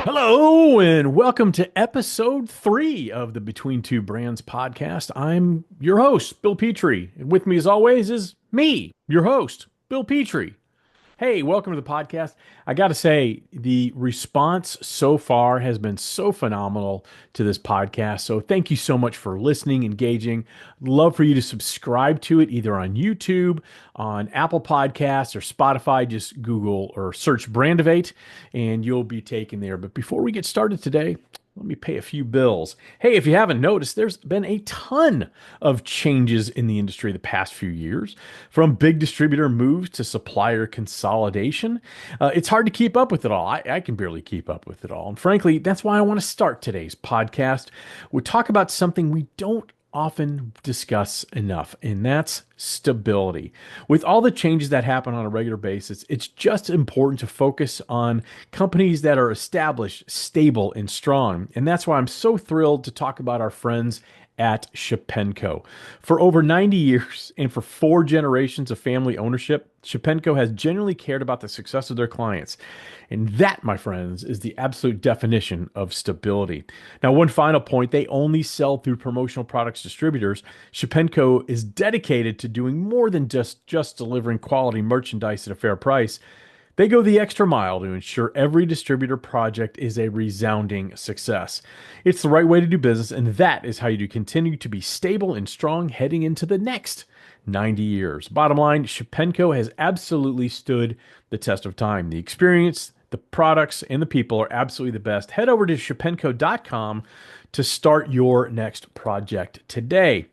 Hello and welcome to episode 3 of the Between Two Brands podcast. I'm your host, Bill Petrie. And with me, as always, is me, your host, Bill Petrie. Hey, welcome to the podcast. I got to say, the response so far has been so phenomenal to this podcast. So thank you so much for listening, engaging. Love for you to subscribe to it either on YouTube, on Apple Podcasts, or Spotify. Just Google or search Brandivate and you'll be taken there. But before we get started today, let me pay a few bills. Hey, if you haven't noticed, there's been a ton of changes in the industry the past few years, from big distributor moves to supplier consolidation. It's hard to keep up with it all. I can barely keep up with it all. And frankly, that's why I want to start today's podcast. We talk about something we don't often discuss enough, and that's stability. With all the changes that happen on a regular basis, it's just important to focus on companies that are established, stable, and strong. And that's why I'm so thrilled to talk about our friends at Shepenko. For over 90 years and for 4 generations of family ownership, Shepenko has genuinely cared about the success of their clients. And that, my friends, is the absolute definition of stability. Now, one final point, they only sell through promotional products distributors. Shepenko is dedicated to doing more than just delivering quality merchandise at a fair price. They go the extra mile to ensure every distributor project is a resounding success. It's the right way to do business, and that is how you continue to be stable and strong heading into the next 90 years. Bottom line, Shepenko has absolutely stood the test of time. The experience, the products, and the people are absolutely the best. Head over to shepenko.com to start your next project today.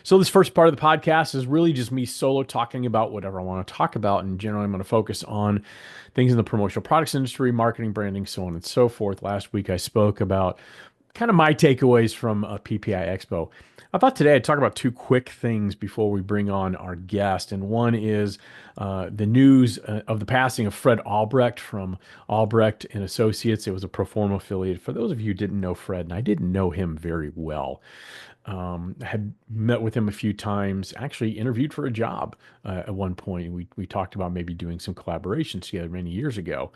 So this first part of the podcast is really just me solo talking about whatever I want to talk about. And generally, I'm going to focus on things in the promotional products industry, marketing, branding, so on and so forth. Last week, I spoke about kind of my takeaways from a PPI Expo. I thought today I'd talk about 2 quick things before we bring on our guest. And one is the news of the passing of Fred Albrecht from Albrecht and Associates. It was a Proforma affiliate. For those of you who didn't know Fred, and I didn't know him very well, I had met with him a few times, actually interviewed for a job at one point. We talked about maybe doing some collaborations together many years ago.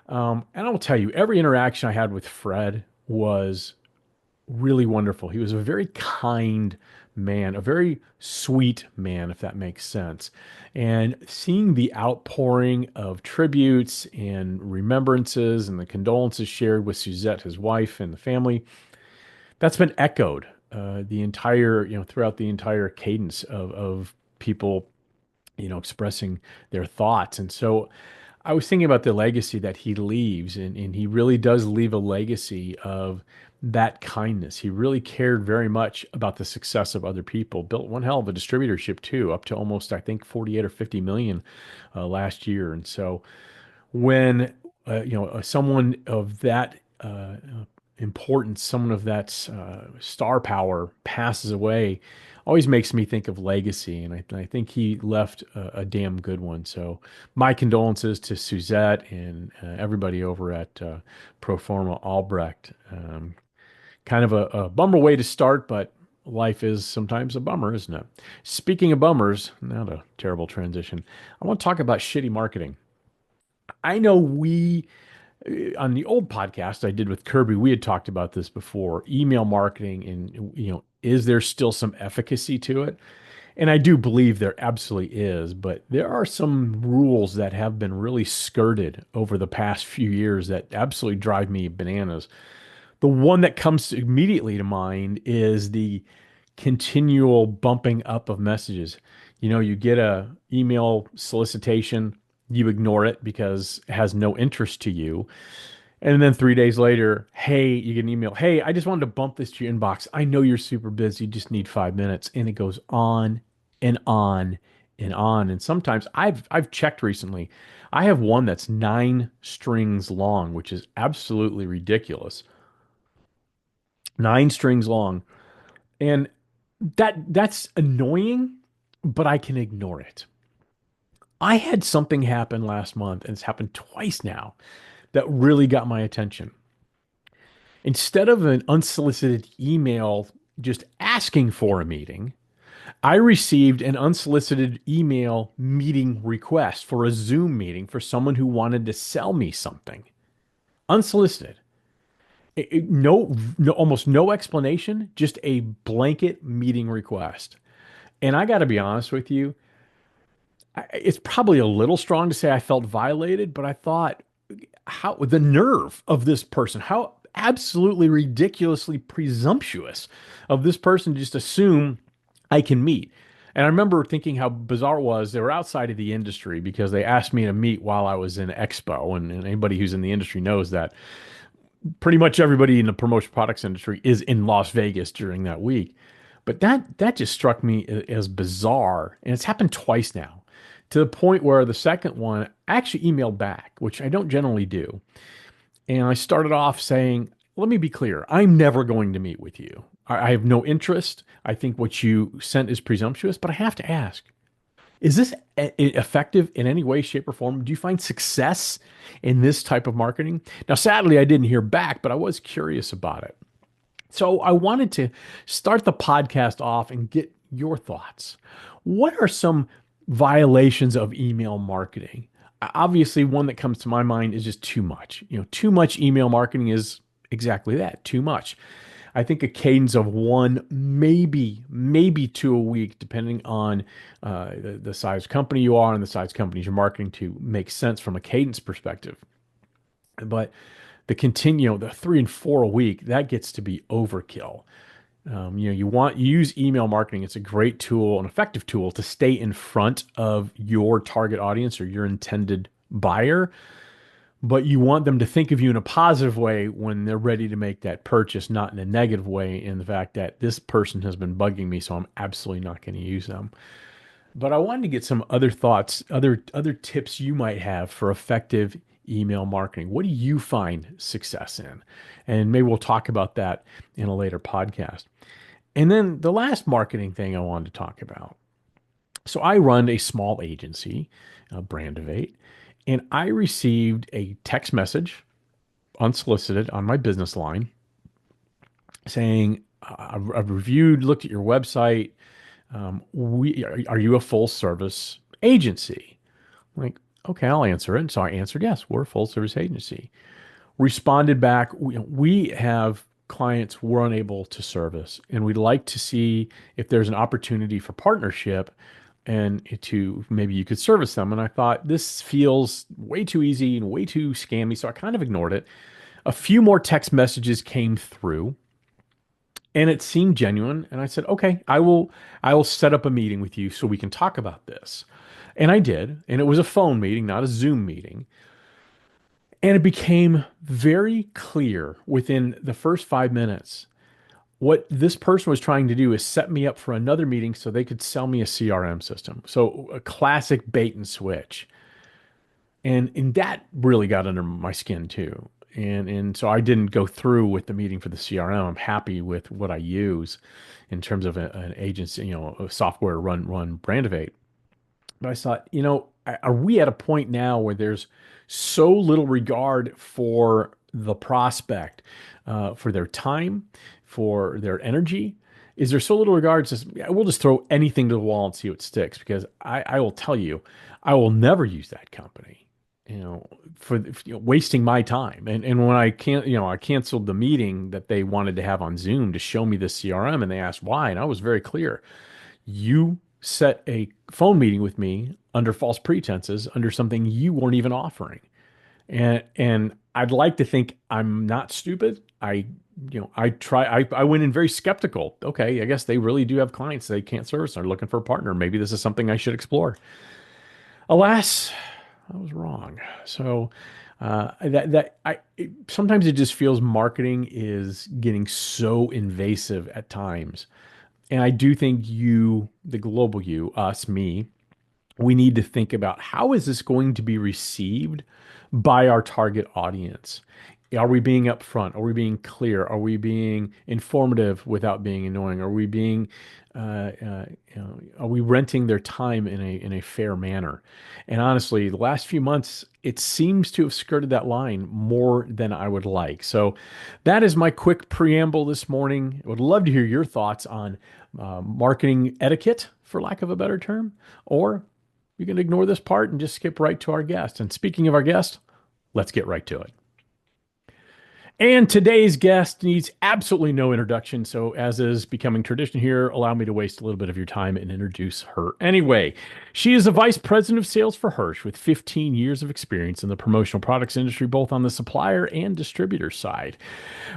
And I will tell you, every interaction I had with Fred was really wonderful. He was a very kind man, a very sweet man, if that makes sense. And seeing the outpouring of tributes and remembrances and the condolences shared with Suzette, his wife, and the family, that's been echoed the entire, throughout the entire cadence of people, expressing their thoughts. And so I was thinking about the legacy that he leaves, and he really does leave a legacy of that kindness. He really cared very much about the success of other people. Built one hell of a distributorship too, up to almost, I think, 48 or 50 million last year. And so when someone of that importance, someone of that star power passes away, always makes me think of legacy. And I think he left a damn good one. So my condolences to Suzette and everybody over at Proforma Albrecht. Kind of a bummer way to start, but life is sometimes a bummer, isn't it? Speaking of bummers, not a terrible transition. I want to talk about shitty marketing. I know on the old podcast I did with Kirby, we had talked about this before, email marketing, and is there still some efficacy to it? And I do believe there absolutely is, but there are some rules that have been really skirted over the past few years that absolutely drive me bananas. The one that comes immediately to mind is the continual bumping up of messages. You get a email solicitation, you ignore it because it has no interest to you. And then 3 days later, hey, you get an email. Hey, I just wanted to bump this to your inbox. I know you're super busy. You just need 5 minutes. And it goes on and on and on. And sometimes I've checked recently. I have one that's 9 strings long, which is absolutely ridiculous. 9 strings long. And that's annoying, but I can ignore it. I had something happen last month, and it's happened twice now, that really got my attention. Instead of an unsolicited email just asking for a meeting, I received an unsolicited email meeting request for a Zoom meeting for someone who wanted to sell me something. unsolicited. No, no, almost no explanation, just a blanket meeting request. And I got to be honest with you, it's probably a little strong to say I felt violated, but I thought, how the nerve of this person, how absolutely ridiculously presumptuous of this person to just assume I can meet. And I remember thinking how bizarre it was. They were outside of the industry because they asked me to meet while I was in Expo. And anybody who's in the industry knows that pretty much everybody in the promotion products industry is in Las Vegas during that week. But that just struck me as bizarre, and it's happened twice now, to the point where the second one I actually emailed back, which I don't generally do, and I started off saying, "Let me be clear, I'm never going to meet with you. I have no interest. I think what you sent is presumptuous, but I have to ask." Is this effective in any way, shape, or form? Do you find success in this type of marketing? Now, sadly, I didn't hear back, but I was curious about it. So I wanted to start the podcast off and get your thoughts. What are some violations of email marketing? Obviously, one that comes to my mind is just too much. Too much email marketing is exactly that, too much. I think a cadence of one, maybe two a week, depending on the size company you are and the size companies you're marketing to, makes sense from a cadence perspective. But the 3 and 4 a week, that gets to be overkill. You use email marketing. It's a great tool, an effective tool to stay in front of your target audience or your intended buyer, but you want them to think of you in a positive way when they're ready to make that purchase, not in a negative way in the fact that this person has been bugging me, so I'm absolutely not going to use them. But I wanted to get some other thoughts, other tips you might have for effective email marketing. What do you find success in? And maybe we'll talk about that in a later podcast. And then the last marketing thing I wanted to talk about. So I run a small agency, Brand of Eight, and I received a text message unsolicited on my business line saying, I've reviewed, looked at your website. Are you a full service agency? I'm like, okay, I'll answer it. And so I answered, yes, we're a full service agency. Responded back, we have clients we're unable to service, and we'd like to see if there's an opportunity for partnership and to maybe you could service them. And I thought this feels way too easy and way too scammy. So I kind of ignored it. A few more text messages came through and it seemed genuine. And I said, okay, I will set up a meeting with you so we can talk about this. And I did. And it was a phone meeting, not a Zoom meeting. And it became very clear within the first 5 minutes what this person was trying to do is set me up for another meeting so they could sell me a CRM system. So a classic bait and switch. And that really got under my skin too. And so I didn't go through with the meeting for the CRM. I'm happy with what I use in terms of an agency, a software run Brand of Eight. But I thought, are we at a point now where there's so little regard for the prospect, for their time, for their energy? Is there so little regard to, we'll just throw anything to the wall and see what sticks? Because I will tell you, I will never use that company, for wasting my time. And when I canceled the meeting that they wanted to have on Zoom to show me the CRM, and they asked why, and I was very clear. You set a phone meeting with me under false pretenses, under something you weren't even offering. And I'd like to think I'm not stupid. I went in very skeptical. Okay, I guess they really do have clients they can't service. They're looking for a partner. Maybe this is something I should explore. Alas, I was wrong. So sometimes it just feels marketing is getting so invasive at times. And I do think you, the global you, us, me, we need to think about how is this going to be received by our target audience? Are we being upfront? Are we being clear? Are we being informative without being annoying? Are we being, are we renting their time in a fair manner? And honestly, the last few months, it seems to have skirted that line more than I would like. So that is my quick preamble this morning. I would love to hear your thoughts on marketing etiquette, for lack of a better term, or you can ignore this part and just skip right to our guest. And speaking of our guest, let's get right to it. And today's guest needs absolutely no introduction. So, as is becoming tradition here, allow me to waste a little bit of your time and introduce her anyway. She is the vice president of sales for HIRSCH with 15 years of experience in the promotional products industry, both on the supplier and distributor side.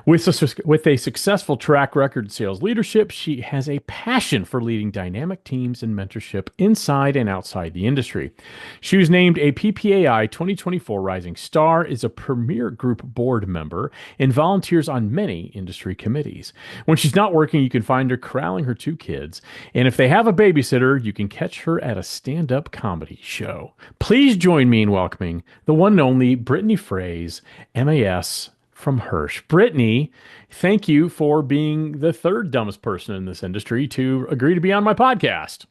With a successful track record in sales leadership, she has a passion for leading dynamic teams and mentorship inside and outside the industry. She was named a PPAI 2024 Rising Star, is a premier group board member, and volunteers on many industry committees. When she's not working, you can find her corralling her two kids. And if they have a babysitter, you can catch her at a stand-up comedy show. Please join me in welcoming the one and only Brittany Frase, MAS from HIRSCH. Brittany, thank you for being the third dumbest person in this industry to agree to be on my podcast.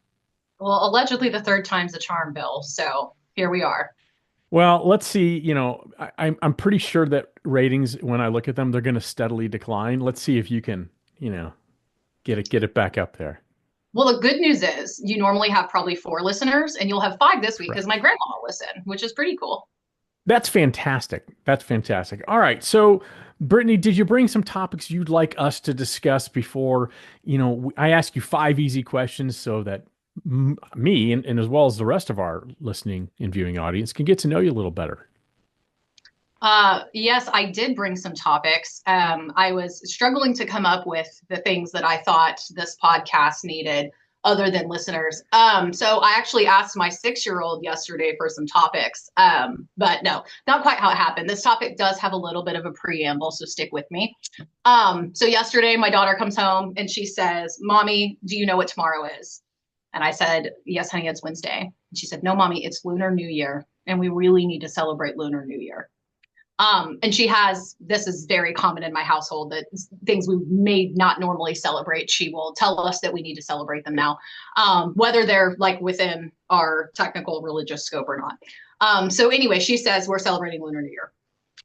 Well, allegedly the third time's the charm, Bill. So here we are. Well, let's see. I'm pretty sure that ratings, when I look at them, they're going to steadily decline. Let's see if you can, get it back up there. Well, the good news is you normally have probably 4 listeners, and you'll have 5 this week because Correct. my grandma will listen, which is pretty cool. That's fantastic. That's fantastic. All right. So, Brittany, did you bring some topics you'd like us to discuss before, I ask you 5 easy questions so that me and as well as the rest of our listening and viewing audience can get to know you a little better. Yes, I did bring some topics. I was struggling to come up with the things that I thought this podcast needed other than listeners. So I actually asked my 6-year-old yesterday for some topics. But no, not quite how it happened. This topic does have a little bit of a preamble, so stick with me. So yesterday my daughter comes home and she says, "Mommy, do you know what tomorrow is?" And I said, "Yes, honey, it's Wednesday." And she said, "No, Mommy, it's Lunar New Year, and we really need to celebrate Lunar New Year." And this is very common in my household, that things we may not normally celebrate, she will tell us that we need to celebrate them now, whether they're like within our technical religious scope or not. So anyway, she says we're celebrating Lunar New Year.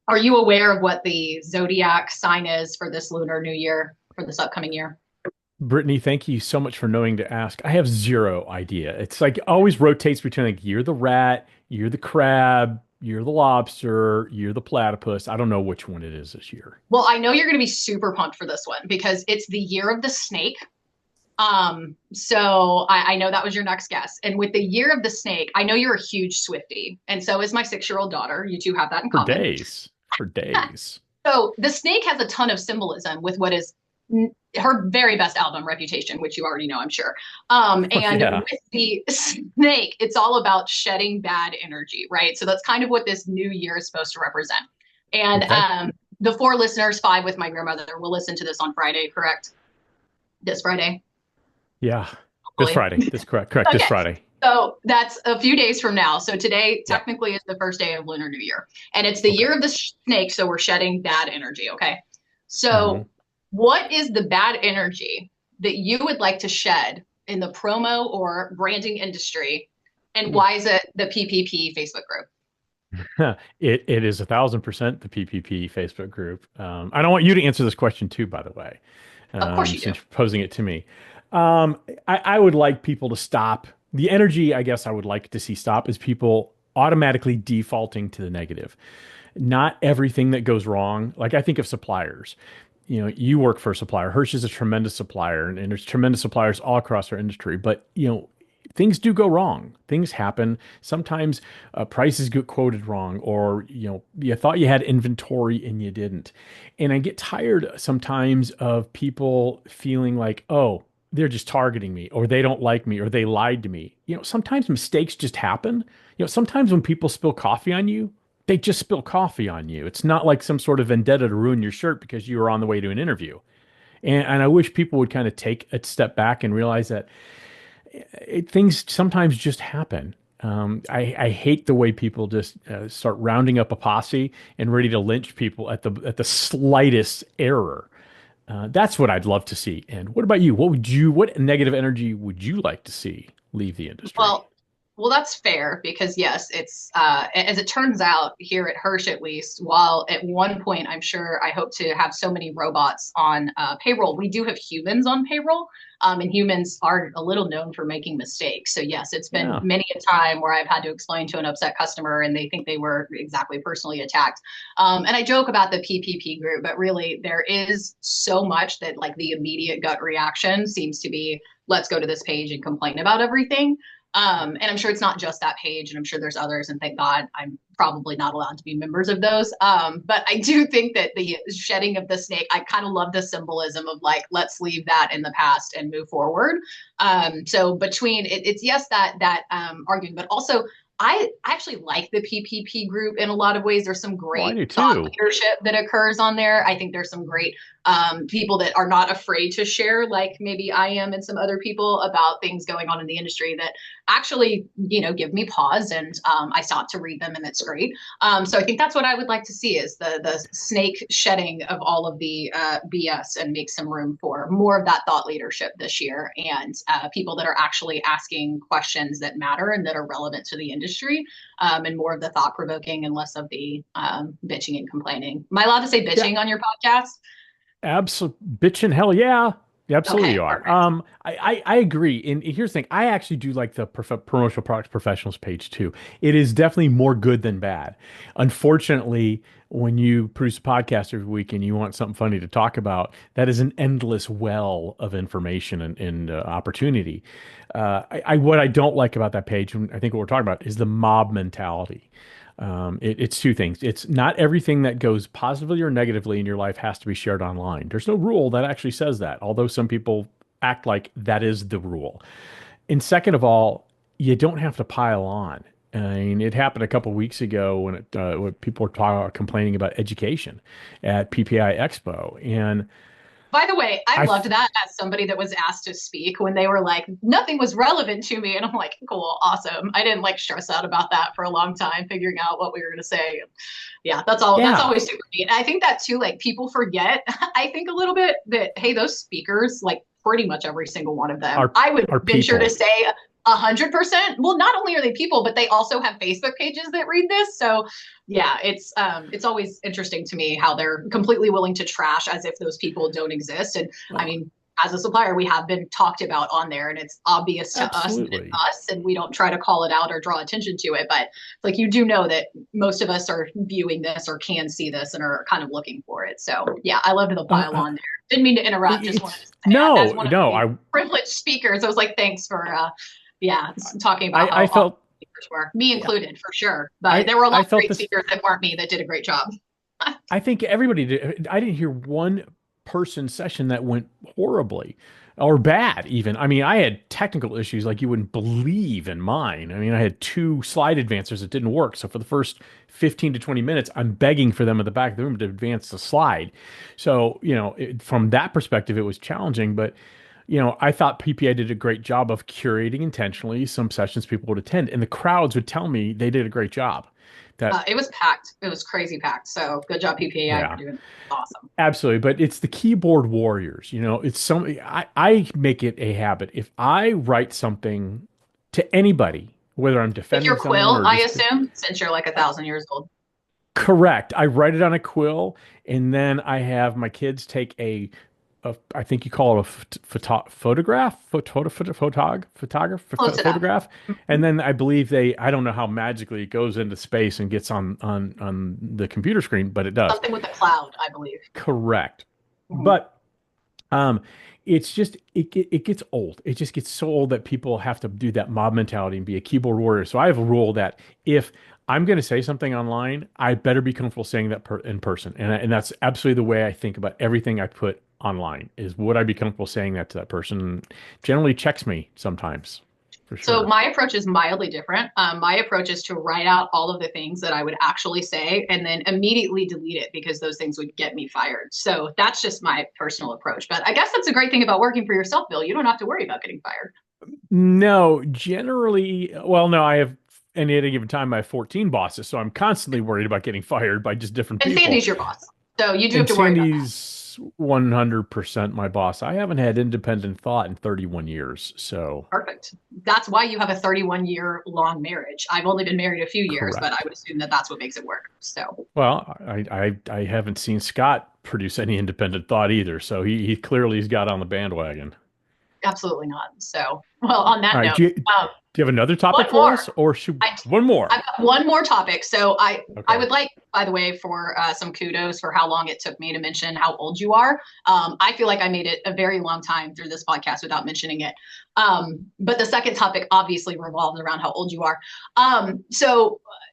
Are you aware of what the zodiac sign is for this Lunar New Year, for this upcoming year? Brittany, thank you so much for knowing to ask. I have zero idea. It's like always rotates between like you're the rat, you're the crab, you're the lobster, you're the platypus. I don't know which one it is this year. Well, I know you're going to be super pumped for this one because it's the year of the snake. So I know that was your next guess. And with the year of the snake, I know you're a huge Swiftie, and so is my 6-year-old daughter. You two have that in For common. days. For days. So the snake has a ton of symbolism with what is her very best album, Reputation, which you already know, I'm sure. And Yeah. with the snake, it's all about shedding bad energy, right? So that's kind of what this new year is supposed to represent. And Okay. the 4 listeners, 5 with my grandmother, will listen to this on Friday, correct? This Friday, Yeah. This hopefully. Friday. This correct. Correct. This Okay. Friday. So that's a few days from now. So today Yeah. technically is the first day of Lunar New Year. And it's the Okay. year of the snake, so we're shedding bad energy, okay? hmm So what is the bad energy that you would like to shed in the promo or branding industry? And why is it the PPP Facebook group? It is 1,000% the PPP Facebook group. I don't want you to answer this question too, by the way, Of course you do. since you're posing it to me. I would like people to stop. The energy, I guess, I would like to see stop is people automatically defaulting to the negative. Not everything that goes wrong. Like I think of suppliers. You work for a supplier. HIRSCH is a tremendous supplier, and there's tremendous suppliers all across our industry. But things do go wrong. Things happen. Sometimes prices get quoted wrong, or you thought you had inventory and you didn't. And I get tired sometimes of people feeling like, oh, they're just targeting me, or they don't like me, or they lied to me. Sometimes mistakes just happen. Sometimes when people spill coffee on you, they just spill coffee on you. It's not like some sort of vendetta to ruin your shirt because you were on the way to an interview. And I wish people would kind of take a step back and realize that things sometimes just happen. I hate the way people just start rounding up a posse and ready to lynch people at the slightest error. That's what I'd love to see. And what about you? What negative energy would you like to see leave the industry? Well, Well, that's fair because yes, it's as it turns out here at Hirsch at least, while at one point I'm sure I hope to have so many robots on payroll, we do have humans on payroll. And humans are a little known for making mistakes. So yes, it's been Yeah. many a time where I've had to explain to an upset customer and they think they were exactly personally attacked. And I joke about the PPP group, but really there is so much that like the immediate gut reaction seems to be, let's go to this page and complain about everything. And I'm sure it's not just that page, and I'm sure there's others. And thank God I'm probably not allowed to be members of those. But I do think that the shedding of the snake, I kind of love the symbolism of like, let's leave that in the past and move forward. So between it's yes, that argument, but also I actually like the PPP group in a lot of ways. There's some Well, I great do thought too. leadership that occurs on there. I think there's some great people that are not afraid to share, like maybe I am and some other people, about things going on in the industry that actually, give me pause, and I stop to read them, and it's great. So I think that's what I would like to see is the snake shedding of all of the BS and make some room for more of that thought leadership this year, and people that are actually asking questions that matter and that are relevant to the industry, and more of the thought provoking and less of the bitching and complaining. Am I allowed to say Yeah. bitching on your podcast? Absolutely, bitchin' hell yeah. You absolutely Okay, you are. perfect. I agree. And here's the thing. I actually do like the promotional products professionals page too. It is definitely more good than bad. Unfortunately, when you produce a podcast every week and you want something funny to talk about, that is an endless well of information and opportunity. What I don't like about that page, and I think what we're talking about, is the mob mentality. It's two things. It's not everything that goes positively or negatively in your life has to be shared online. There's no rule that actually says that, although some people act like that is the rule. And second of all, you don't have to pile on. I mean, it happened a couple of weeks ago when people were complaining about education at PPI Expo, and By the way, I I, loved that as somebody that was asked to speak when they were like, nothing was relevant to me. And I'm like, cool, awesome. I didn't like stress out about that for a long time, figuring out what we were going to say. Yeah, that's all. That's yeah, always super neat. And I think that too, like people forget, I think a little bit that, hey, those speakers, like pretty much every single one of them, our I would our venture to people. say 100%. Well, not only are they people, but they also have Facebook pages that read this. So yeah, it's always interesting to me how they're completely willing to trash as if those people don't exist. And I Well, mean, as a supplier, we have been talked about on there, and it's obvious to us that it's absolutely. us, and we don't try to call it out or draw attention to it. But like you do know that most of us are viewing this or can see this and are kind of looking for it. So yeah, I loved the Uh, pile uh, on there. Didn't mean to interrupt. Just wanted to it's say, as no, one of no. the privileged speakers, I was like, thanks for yeah, talking about how I awesome felt, speakers were, me yeah, included for sure. But there were a lot I of felt great this. speakers that weren't me that did a great job. I think everybody did. I didn't hear one person session that went horribly or bad, even. I mean, I had technical issues like you wouldn't believe in mine. I mean, I had two slide advancers that didn't work. So for the first 15 to 20 minutes, I'm begging for them at the back of the room to advance the slide. So, from that perspective, it was challenging. But, I thought PPA did a great job of curating intentionally some sessions people would attend, and the crowds would tell me they did a great job. That, It was packed. It was crazy packed. So good job, PPAI, for yeah. doing that. Awesome. Absolutely, but it's the keyboard warriors. It's some I make it a habit. If I write something to anybody, whether I'm With defending your someone quill, or I just assume, since you're like a uh, thousand years old. correct, I write it on a quill, and then I have my kids take I think you call it a photograph, Close enough. photograph, Mhm. and then I believe I don't know how magically it goes into space and gets on the computer screen, but it does. Something with the cloud, I believe. Correct. Mhm. But it's just it gets old. It just gets so old that people have to do that mob mentality and be a keyboard warrior. So I have a rule that if I'm going to say something online, I better be comfortable saying that in person. And that's absolutely the way I think about everything I put online is would I be comfortable saying that to that person? Generally checks me sometimes, for So sure. my approach is mildly different. My approach is to write out all of the things that I would actually say and then immediately delete it because those things would get me fired. So that's just my personal approach. But I guess that's a great thing about working for yourself, Bill. You don't have to worry about getting fired. No, generally, well, no, I have any given time I have 14 bosses, so I'm constantly worried about getting fired by just different And people. Sandy's your boss. So you do have And to worry about that. is 100% my boss. I haven't had independent thought in 31 years. So, Perfect. That's why you have a 31-year long marriage. I've only been married a few years, but I correct. would assume that that's what makes it work. So Well, I haven't seen Scott produce any independent thought either. So he clearly has got on the bandwagon. absolutely not. So, well, on All that right. note, Do you have another topic one for more. us or should I one more? I've got one more topic. So I Okay. would like, by the way, for some kudos for how long it took me to mention how old you are. I feel like I made it a very long time through this podcast without mentioning it. But the second topic obviously revolves around how old you are.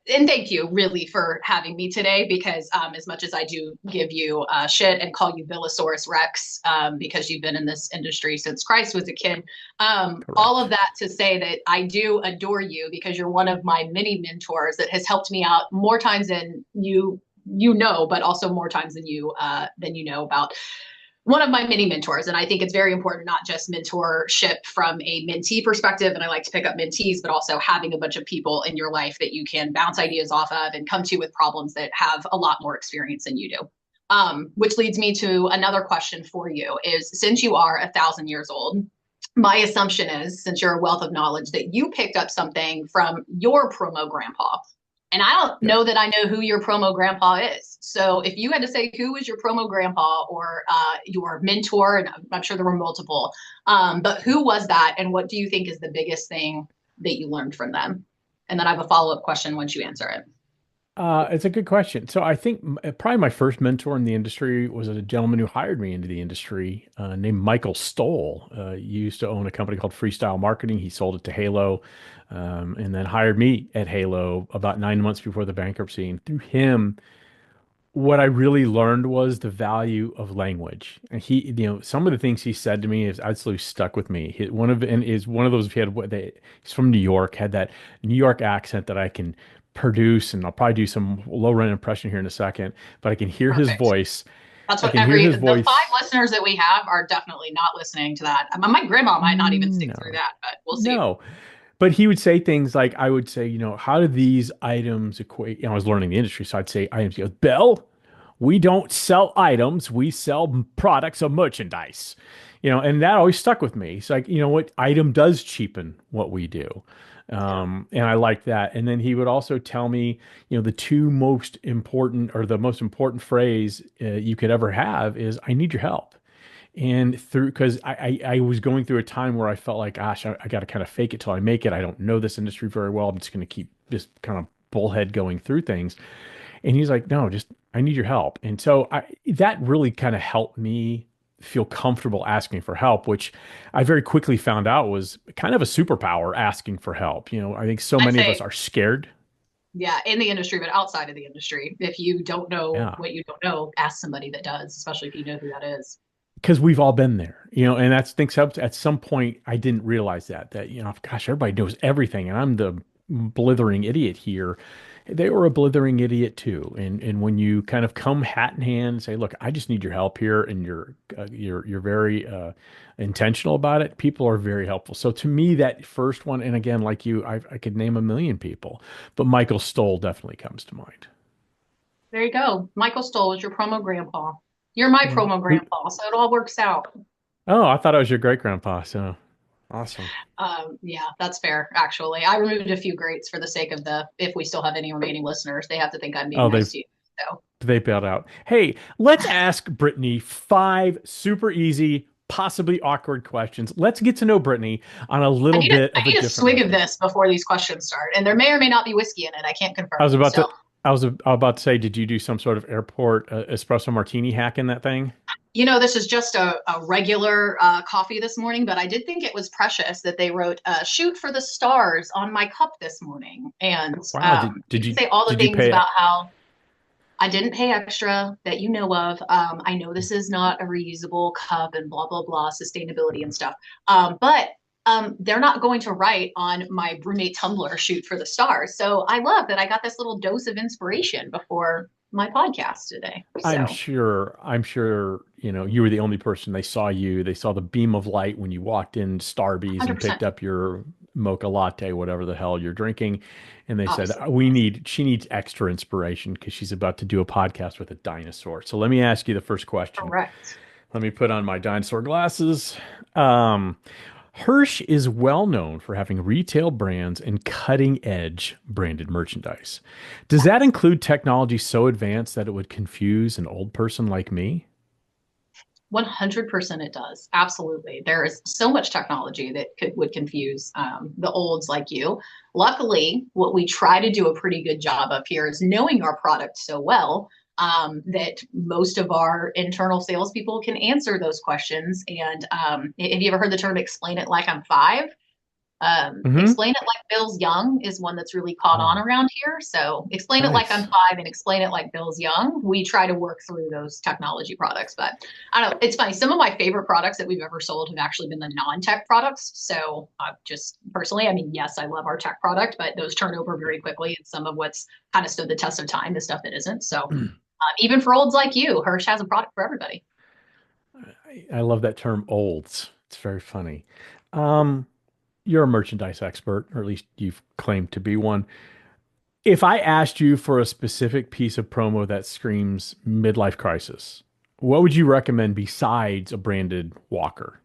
And thank you really for having me today because as much as I do give you shit and call you Billosaurus Rex because you've been in this industry since Christ was a kid, all of Correct. that to say that I do adore you because you're one of my many mentors that has helped me out more times than you know, but also more times than you know about. One of my many mentors, and I think it's very important not just mentorship from a mentee perspective, and I like to pick up mentees, but also having a bunch of people in your life that you can bounce ideas off of and come to with problems that have a lot more experience than you do. Which leads me to another question for you: is since you are 1,000 years old, my assumption is, since you're a wealth of knowledge, that you picked up something from your promo grandpa. And I don't Yep. know that I know who your promo grandpa is. So if you had to say who was your promo grandpa or your mentor, and I'm sure there were multiple, but who was that? And what do you think is the biggest thing that you learned from them? And then I have a follow-up question once you answer it. It's a good question. So I think probably my first mentor in the industry was a gentleman who hired me into the industry named Michael Stoll. He used to own a company called Freestyle Marketing. He sold it to Halo, and then hired me at Halo about 9 months before the bankruptcy. And through him, what I really learned was the value of language. And some of the things he said to me is absolutely stuck with me. One of those. He's from New York, had that New York accent that I can produce, and I'll probably do some low rent impression here in a second. But I can hear his Perfect. voice. That's I what can hear his the five voice. listeners that we have are definitely not listening to that. My grandma might not even stick through No, that, but we'll see. no. But he would say things like, I would say, how do these items equate? I was learning the industry, so I'd say items. He goes, Bill, we don't sell items, we sell products of merchandise. And that always stuck with me. It's like, what item does cheapen what we do. Yeah. And I like that. And then he would also tell me, the two most important or the most important phrase you could ever have is, I need your help. And through, because I was going through a time where I felt like, gosh, I got to kind of fake it till I make it. I don't know this industry very well. I'm just going to keep just kind of bullhead going through things. And he's like, no, just, I need your help. And so that really kind of helped me feel comfortable asking for help, which I very quickly found out was kind of a superpower, asking for help. I think so I'd many of us say, are scared. yeah, in the industry, but outside of the industry. If you don't know Yeah. what you don't know, ask somebody that does, especially if you know who that is. Because we've all been there, and that's things up at some point I didn't realize that, gosh, everybody knows everything and I'm the blithering idiot here. They were a blithering idiot too. And when you kind of come hat in hand and say, look, I just need your help here, and you're very intentional about it, people are very helpful. So to me, that first one, and again, like you, I could name a million people, but Michael Stoll definitely comes to mind. There you go. Michael Stoll is your promo grandpa. You're my Yeah. promo grandpa, so it all works out. Oh, I thought I was your great grandpa. So awesome. Yeah, that's fair, actually. I removed a few greats for the sake of if we still have any remaining listeners, they have to think I'm being Oh, nice to you. So they bailed out. Hey, let's ask Brittany five super easy, possibly awkward questions. Let's get to know Brittany on a little bit I of a need a different swig of level. this before these questions start. And there may or may not be whiskey in it. I can't I confirm. was about So to, I was about to say, did you do some sort of airport espresso martini hack in that thing? this is just a regular coffee this morning, but I did think it was precious that they wrote "shoot for the stars" on my cup this morning, and Wow. Did, you did can you say all the did you things pay? about how I didn't pay extra that you know of. I know this is not a reusable cup and blah blah blah, sustainability and stuff, but. They're not going to write on my brunette tumbler "shoot for the stars." So I love that I got this little dose of inspiration before my podcast today. So I'm sure, you were the only person they saw the beam of light when you walked in Starbucks and picked 100%. up your mocha latte, whatever the hell you're drinking. And they said, Obviously. she needs extra inspiration because she's about to do a podcast with a dinosaur. So let me ask you the first question. Correct. Let me put on my dinosaur glasses. Um, Hirsch is well known for having retail brands and cutting edge branded merchandise. Does that Yes. include technology so advanced that it would confuse an old person like me? 100% it does. Absolutely. There is so much technology that would confuse the olds like you. Luckily, what we try to do a pretty good job of here is knowing our product so well that most of our internal salespeople can answer those questions. And have you ever heard the term explain it like I'm five? Hmm. Explain it like Bill's young is one that's really caught on Oh, around here. So explain it like I'm nice. five and explain it like Bill's young. We try to work through those technology products, but I don't know. It's funny. Some of my favorite products that we've ever sold have actually been the non-tech products. So just personally, I mean, yes, I love our tech product, but those turn over very quickly. And some of what's kind of stood the test of time, the stuff that isn't. So even for olds like you, Hirsch has a product for everybody. I love that term olds. It's very funny. Um, you're a merchandise expert, or at least you've claimed to be one. If I asked you for a specific piece of promo that screams midlife crisis, what would you recommend besides a branded walker?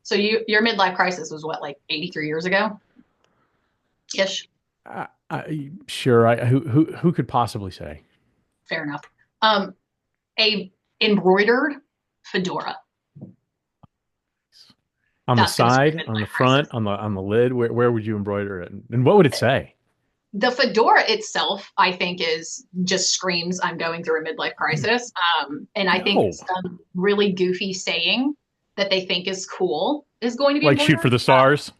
So your midlife crisis was what, like 83 years ago ish? Sure, who could possibly say? Fair enough. Um, a embroidered fedora. On the That's going to scream side, on the midlife front, crisis. on the lid, where would you embroider it? And what would it say? The fedora itself, I think, is just screams I'm going through a midlife crisis. And I think No. some really goofy saying that they think is cool is going to be Like shoot for embroidered. the stars?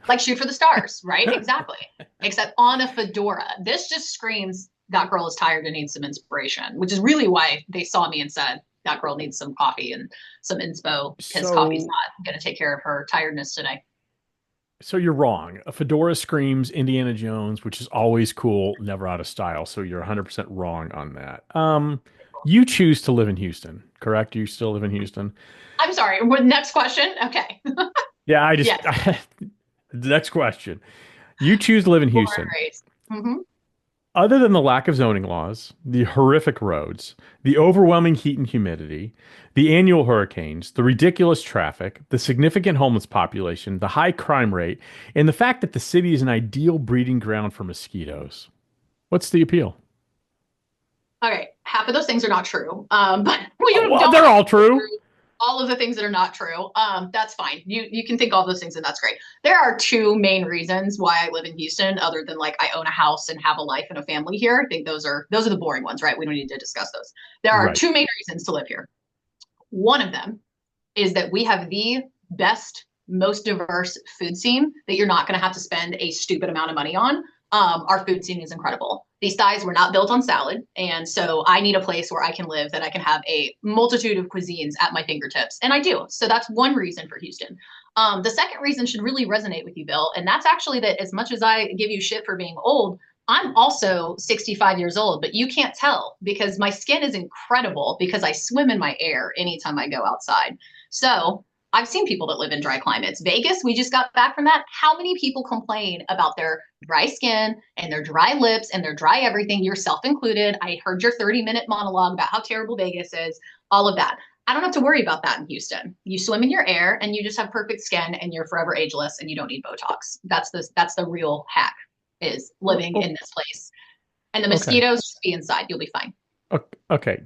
Like shoot for the stars, right? Exactly. Except on a fedora. This just screams that girl is tired and needs some inspiration, which is really why they saw me and said that girl needs some coffee and some inspo because coffee's So not going to take care of her tiredness today. so you're wrong. A fedora screams Indiana Jones, which is always cool, never out of style. So you're 100% wrong on that. You choose to live in Houston, correct? You still live in Houston? I'm sorry. Next question. Okay. Yeah, I just Yes. the next question. You choose to live in Born Houston. and raised. Mm-hmm. Other than the lack of zoning laws, the horrific roads, the overwhelming heat and humidity, the annual hurricanes, the ridiculous traffic, the significant homeless population, the high crime rate, and the fact that the city is an ideal breeding ground for mosquitoes. What's the appeal? Okay. Half of those things are not true. But we Oh, don't well, have they're to all go true. through all of the things that are not true. That's fine. You can think all those things and that's great. There are two main reasons why I live in Houston, other than like I own a house and have a life and a family here. I think those are the boring ones, right? We don't need to discuss those. There are Right. two main reasons to live here. One of them is that we have the best, most diverse food scene that you're not going to have to spend a stupid amount of money on. Our food scene is incredible. These thighs were not built on salad. And so I need a place where I can live that I can have a multitude of cuisines at my fingertips. And I do. So that's one reason for Houston. The second reason should really resonate with you, Bill. And that's actually that as much as I give you shit for being old, I'm also 65 years old, but you can't tell because my skin is incredible because I swim in my air anytime I go outside. So I've seen people that live in dry climates. Vegas, we just got back from that. How many people complain about their dry skin and their dry lips and their dry everything, yourself included? I heard your 30-minute monologue about how terrible Vegas is, all of that. I don't have to worry about that in Houston. You swim in your air and you just have perfect skin and you're forever ageless and you don't need Botox. That's the real hack is living in this place. And the Okay. mosquitoes just be inside. You'll be fine. Okay.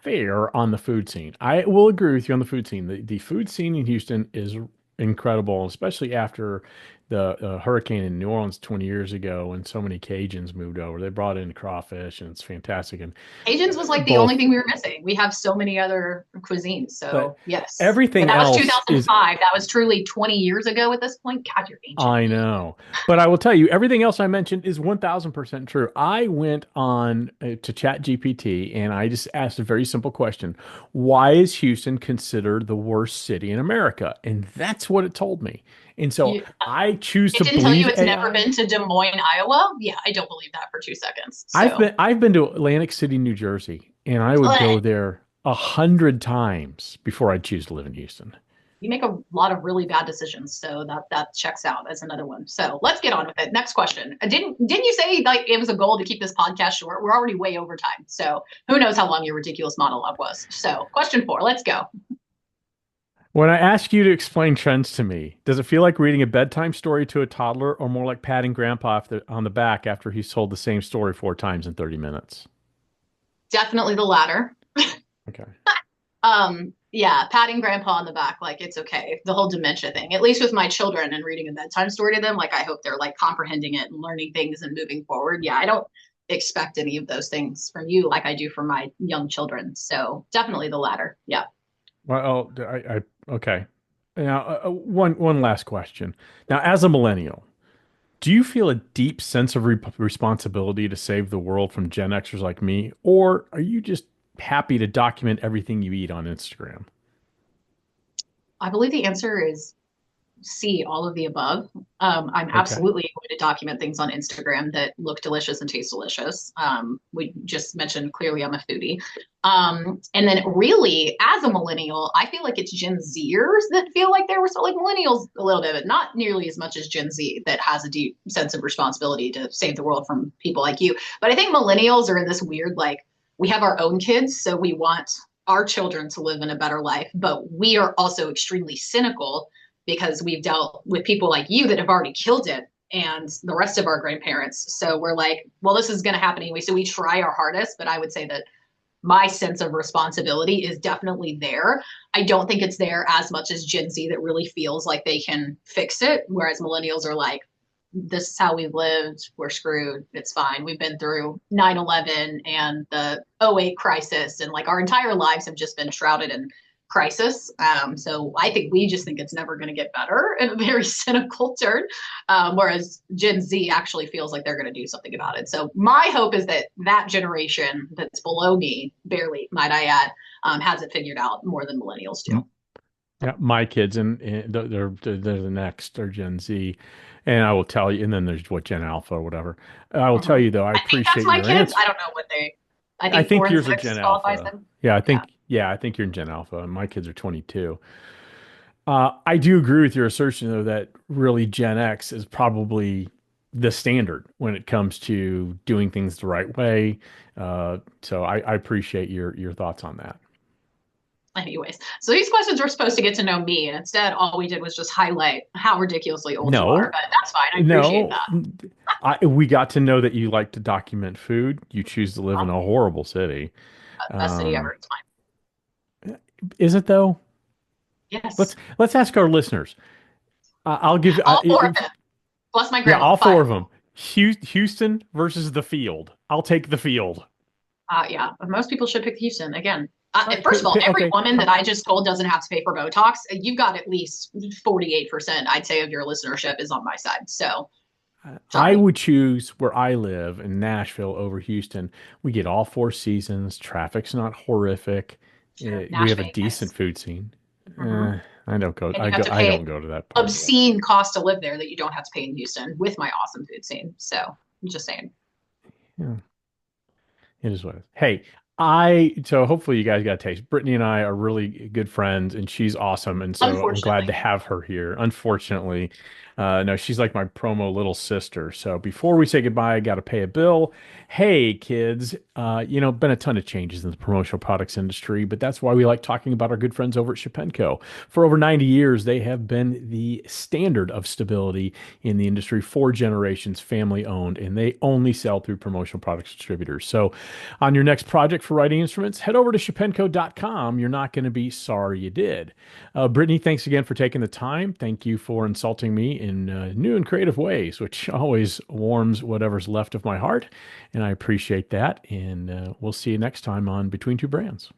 Fair on the food scene. I will agree with you on the food scene. The food scene in Houston is incredible, especially after the hurricane in New Orleans 20 years ago when so many Cajuns moved over. They brought in crawfish and it's fantastic. And Asians was like the only both, thing we were missing. We have so many other cuisines. but So yes. But everything that was else is 2005. That was truly 20 years ago at this point. God, you're ancient. I know. But I will tell you, everything else I mentioned is 1000% true. I went on to Chat GPT and I just asked a very simple question. Why is Houston considered the worst city in America? And that's what it told me. And so You, I choose it to didn't tell you believe it's never AI. been to Des Moines, Iowa. Yeah, I don't believe that for 2 seconds. So, I've been to Atlantic City, New Jersey, and I would go bleh. there 100 times before I'd choose to live in Houston. you make a lot of really bad decisions. So that checks out as another one. So let's get on with it. Next question. Didn't you say like it was a goal to keep this podcast short? We're already way over time. So who knows how long your ridiculous monologue was. So question 4, let's go. When I ask you to explain trends to me, does it feel like reading a bedtime story to a toddler or more like patting grandpa on the back after he's told the same story 4 times in 30 minutes? Definitely the latter. Okay. Yeah, patting grandpa on the back, like it's okay. The whole dementia thing, at least with my children and reading a bedtime story to them, like I hope they're like comprehending it and learning things and moving forward. Yeah, I don't expect any of those things from you like I do from my young children. So definitely the latter. Yeah. Well, okay. Now, one last question. Now, as a millennial, do you feel a deep sense of responsibility to save the world from Gen Xers like me, or are you just happy to document everything you eat on Instagram? I believe the answer is C, all of the above. I'm Okay. absolutely going to document things on Instagram that look delicious and taste delicious. We just mentioned clearly I'm a foodie. And then really, as a millennial, I feel like it's Gen Zers that feel like they were so like millennials a little bit, but not nearly as much as Gen Z that has a deep sense of responsibility to save the world from people like you. But I think millennials are in this weird, like, we have our own kids, so we want our children to live in a better life, but we are also extremely cynical because we've dealt with people like you that have already killed it and the rest of our grandparents. So we're like, well, this is going to happen anyway. So we try our hardest, but I would say that my sense of responsibility is definitely there. I don't think it's there as much as Gen Z that really feels like they can fix it. Whereas millennials are like, this is how we've lived. We're screwed. It's fine. We've been through 9/11 and the '08 crisis, and like our entire lives have just been shrouded in crisis. So I think we just think it's never going to get better in a very cynical turn. Whereas Gen Z actually feels like they're going to do something about it. So my hope is that that generation that's below me, barely, might I add, has it figured out more than millennials do. Yeah, my kids and they're the next, they're Gen Z, and I will tell you. And then there's what Gen Alpha or whatever. I will tell Mhm. you though, I I think that's appreciate my your kids. answer. I don't know what they. I I think four think and yours are Gen six qualifies Alpha. them. Yeah, Yeah. I think you're in Gen Alpha, and my kids are 22. I do agree with your assertion though that really Gen X is probably the standard when it comes to doing things the right way. So I appreciate your thoughts on that. Anyways, so these questions were supposed to get to know me, and instead, all we did was just highlight how ridiculously old you are. No, But that's fine. I appreciate no. that. We got to know that you like to document food. You choose to live in Well, a horrible city. best city ever. Um, It's fine. is it though? Yes, Let's ask our listeners. I'll give all four of them, plus my yeah, grandma. all four Five. of them. Houston versus the field. I'll take the field. Yeah, most people should pick Houston again. All right, First of all, every okay. woman that I just told doesn't have to pay for Botox. You've got at least 48%, I'd say, of your listenership is on my side. So tell I me. would choose where I live in Nashville over Houston. We get all 4 seasons. Traffic's not horrific. Sure, We Nash have a decent Vegas. food scene. Mm-hmm. I don't go. And you have to I pay don't go to that part. obscene cost to live there that you don't have to pay in Houston with my awesome food scene. So I'm just saying. Yeah. It is what it is. Hey, so hopefully you guys got a taste. Brittany and I are really good friends, and she's awesome, and so I'm glad to Unfortunately, have her here. Unfortunately, no, she's like my promo little sister. So before we say goodbye, I got to pay a bill. Hey, kids, been a ton of changes in the promotional products industry, but that's why we like talking about our good friends over at Shapenco. For over 90 years, they have been the standard of stability in the industry, 4 generations, family owned, and they only sell through promotional products distributors. So on your next project for writing instruments, head over to shapenco.com. You're not going to be sorry you did. Brittany, thanks again for taking the time. Thank you for insulting me in new and creative ways, which always warms whatever's left of my heart. And I appreciate that. And we'll see you next time on Between Two Brands.